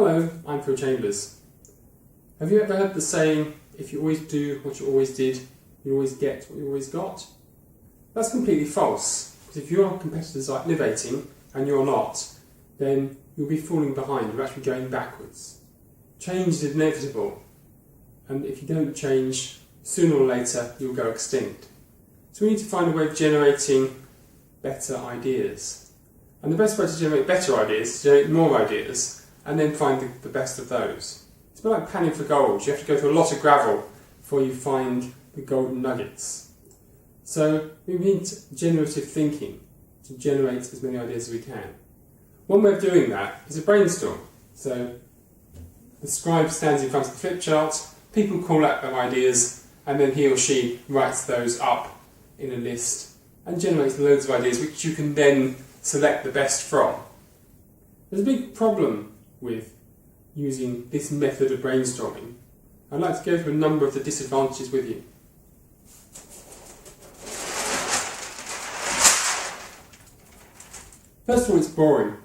Hello, I'm Phil Chambers. Have you ever heard the saying, if you always do what you always did, you always get what you always got? That's completely false, because if your competitors are innovating and you're not, then you'll be falling behind, you're actually going backwards. Change is inevitable, and if you don't change, sooner or later you'll go extinct. So we need to find a way of generating better ideas. And the best way to generate better ideas is to generate more ideas, and then find the best of those. It's a bit like panning for gold. You have to go through a lot of gravel before you find the golden nuggets. So we need generative thinking to generate as many ideas as we can. One way of doing that is a brainstorm. So the scribe stands in front of the flip chart, people call out their ideas, and then he or she writes those up in a list and generates loads of ideas which you can then select the best from. There's a big problem with using this method of brainstorming. I'd like to go through a number of the disadvantages with you. First of all, it's boring.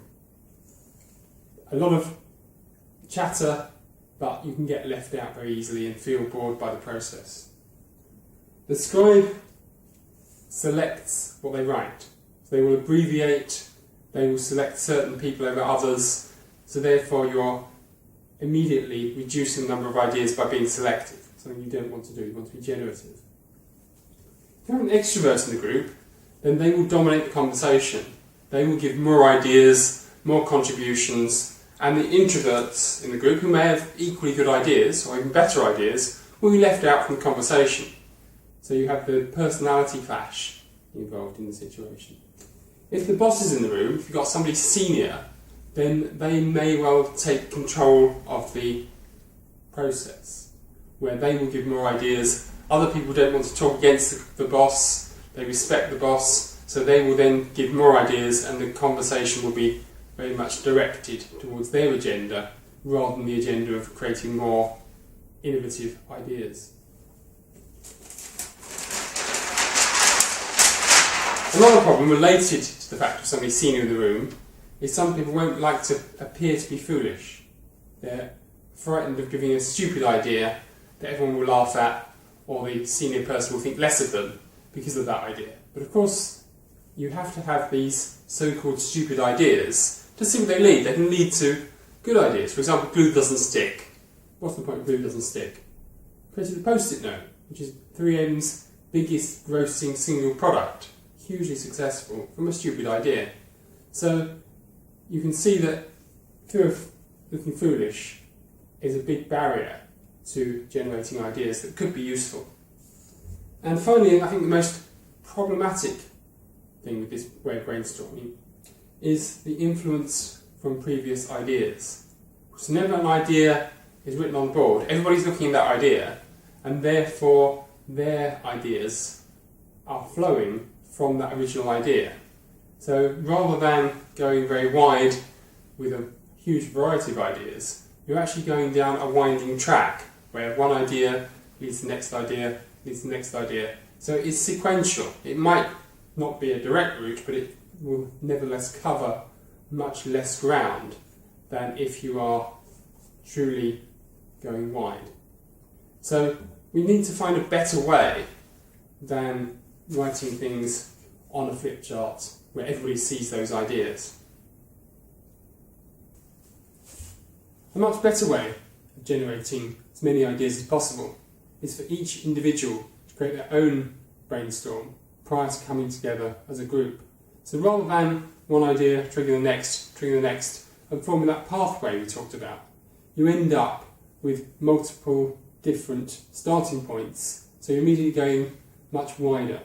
A lot of chatter, but you can get left out very easily and feel bored by the process. The scribe selects what they write. So they will abbreviate, they will select certain people over others, so therefore you're immediately reducing the number of ideas by being selective, something you don't want to do, you want to be generative. If you have an extrovert in the group, then they will dominate the conversation. They will give more ideas, more contributions, and the introverts in the group, who may have equally good ideas, or even better ideas, will be left out from the conversation. So you have the personality clash involved in the situation. If the boss is in the room, if you've got somebody senior, then they may well take control of the process, where they will give more ideas. Other people don't want to talk against the boss, they respect the boss, so they will then give more ideas, and the conversation will be very much directed towards their agenda rather than the agenda of creating more innovative ideas. Another problem related to the fact of somebody senior in the room is some people won't like to appear to be foolish. They're frightened of giving a stupid idea that everyone will laugh at, or the senior person will think less of them because of that idea. But of course, you have to have these so-called stupid ideas to see where they lead. They can lead to good ideas. For example, glue doesn't stick. What's the point of glue doesn't stick? Created the Post-it note, which is 3M's biggest grossing single product. Hugely successful from a stupid idea. So you can see that fear of looking foolish is a big barrier to generating ideas that could be useful. And finally, I think the most problematic thing with this way of brainstorming is the influence from previous ideas. So whenever an idea is written on the board, everybody's looking at that idea, and therefore their ideas are flowing from that original idea. So rather than going very wide with a huge variety of ideas, you're actually going down a winding track where one idea leads to the next idea, leads to the next idea. So it's sequential. It might not be a direct route, but it will nevertheless cover much less ground than if you are truly going wide. So we need to find a better way than writing things on a flip chart where everybody sees those ideas. A much better way of generating as many ideas as possible is for each individual to create their own brainstorm prior to coming together as a group. So rather than one idea triggering the next, and forming that pathway we talked about, you end up with multiple different starting points, so you're immediately going much wider.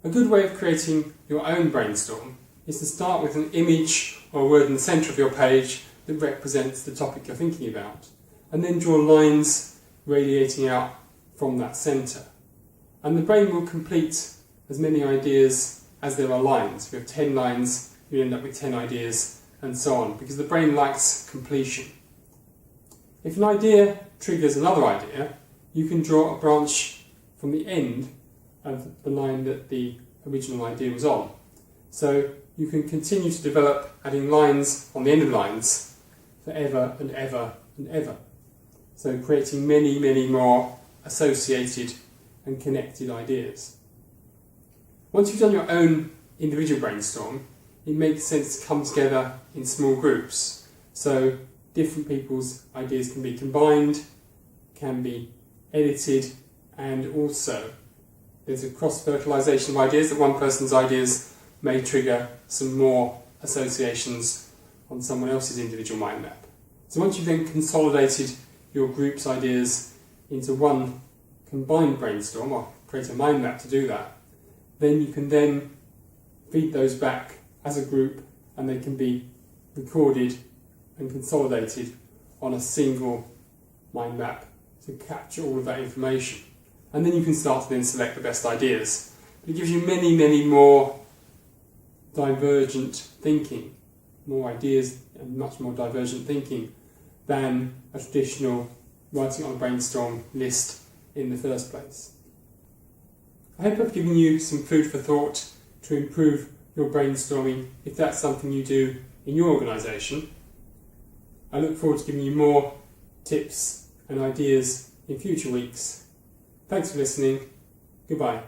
A good way of creating your own brainstorm is to start with an image or a word in the centre of your page that represents the topic you're thinking about, and then draw lines radiating out from that centre. And the brain will complete as many ideas as there are lines. If you have 10 lines, you end up with 10 ideas, and so on, because the brain likes completion. If an idea triggers another idea, you can draw a branch from the end of the line that the original idea was on. So you can continue to develop adding lines on the end of lines. forever and ever and ever. So creating many, many more associated and connected ideas. Once you've done your own individual brainstorm, it makes sense to come together in small groups. So different people's ideas can be combined, can be edited, and also there's a cross-fertilisation of ideas, that one person's ideas may trigger some more associations on someone else's individual mind map. So once you've then consolidated your group's ideas into one combined brainstorm, or create a mind map to do that, then you can then feed those back as a group, and they can be recorded and consolidated on a single mind map to capture all of that information. And then you can start to then select the best ideas. But it gives you many, many more divergent thinking, more ideas and much more divergent thinking than a traditional writing on a brainstorm list in the first place. I hope I've given you some food for thought to improve your brainstorming if that's something you do in your organisation. I look forward to giving you more tips and ideas in future weeks. Thanks for listening. Goodbye.